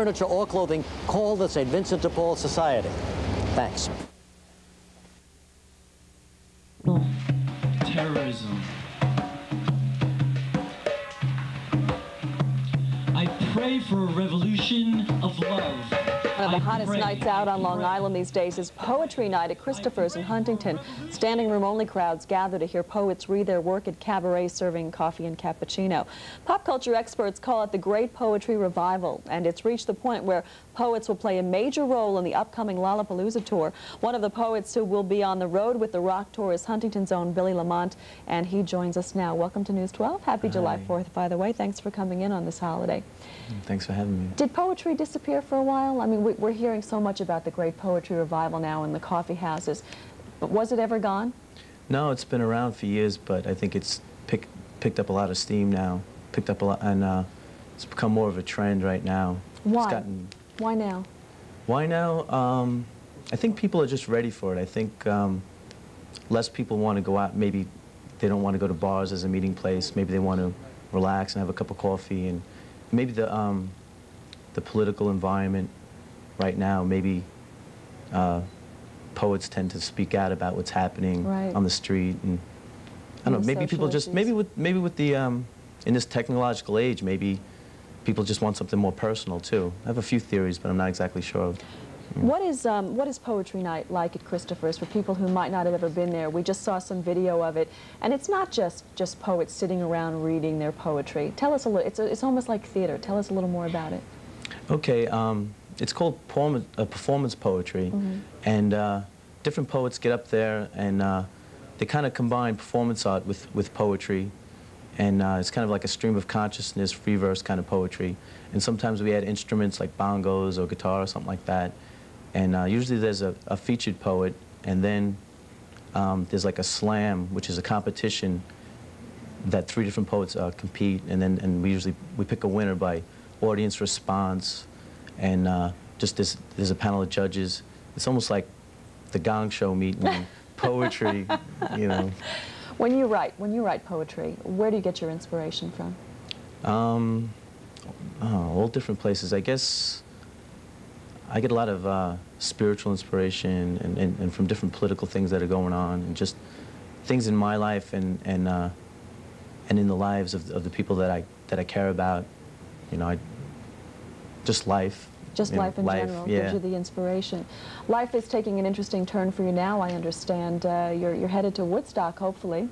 furniture or clothing, call the St. Vincent de Paul Society. Thanks. Terrorism. I pray for a revolution of love. One of the hottest nights out on Long Island these days is Poetry Night at Christopher's in Huntington. Standing room only crowds gather to hear poets read their work at cabarets serving coffee and cappuccino. Pop culture experts call it the Great Poetry Revival, and it's reached the point where poets will play a major role in the upcoming Lollapalooza Tour. One of the poets who will be on the road with the rock tour is Huntington's own Billy Lamont, and he joins us now. Welcome to News 12. Happy July 4th, by the way. Thanks for coming in on this holiday. Thanks for having me. Did poetry disappear for a while? I mean, we're hearing so much about the Great Poetry Revival now in the coffee houses, but was it ever gone? No, it's been around for years, but I think it's picked up a lot of steam now. Picked up a lot, and it's become more of a trend right now. Why? Why now? Why now? I think people are just ready for it. I think less people want to go out. Maybe they don't want to go to bars as a meeting place. Maybe they want to relax and have a cup of coffee. And maybe the political environment right now, maybe poets tend to speak out about what's happening on the street. And I don't know, maybe people just, maybe with the, in this technological age, maybe people just want something more personal too. I have a few theories, but I'm not exactly sure. What is Poetry Night like at Christopher's for people who might not have ever been there? We just saw some video of it, and it's not just poets sitting around reading their poetry. Tell us a little. It's almost like theater. Tell us a little more about it. Okay, it's called performance poetry, and different poets get up there and they kind of combine performance art with poetry. And it's kind of like a stream of consciousness, free verse kind of poetry. And sometimes we add instruments like bongos or guitar or something like that. And usually there's a featured poet, and then there's like a slam, which is a competition that 3 different poets compete, and we pick a winner by audience response, and just there's a panel of judges. It's almost like the Gong Show meeting poetry, you know. When you write poetry, where do you get your inspiration from? All different places. I guess I get a lot of spiritual inspiration and from different political things that are going on, and just things in my life and in the lives of the people that I care about. You know, just life. Just life in general gives you the inspiration. Life is taking an interesting turn for you now, I understand. You're headed to Woodstock, hopefully.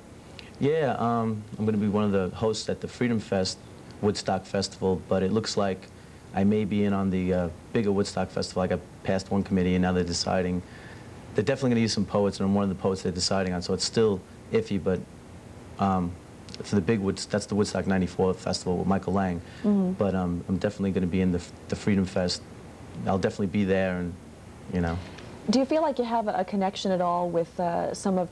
Yeah, I'm going to be one of the hosts at the Freedom Fest Woodstock Festival, but it looks like I may be in on the bigger Woodstock Festival. I got past one committee, and now they're deciding. They're definitely going to use some poets, and I'm one of the poets they're deciding on, so it's still iffy, but for the big that's the Woodstock '94 festival with Michael Lang. But I'm definitely going to be in the Freedom Fest. I'll definitely be there, and you know. Do you feel like you have a connection at all with some of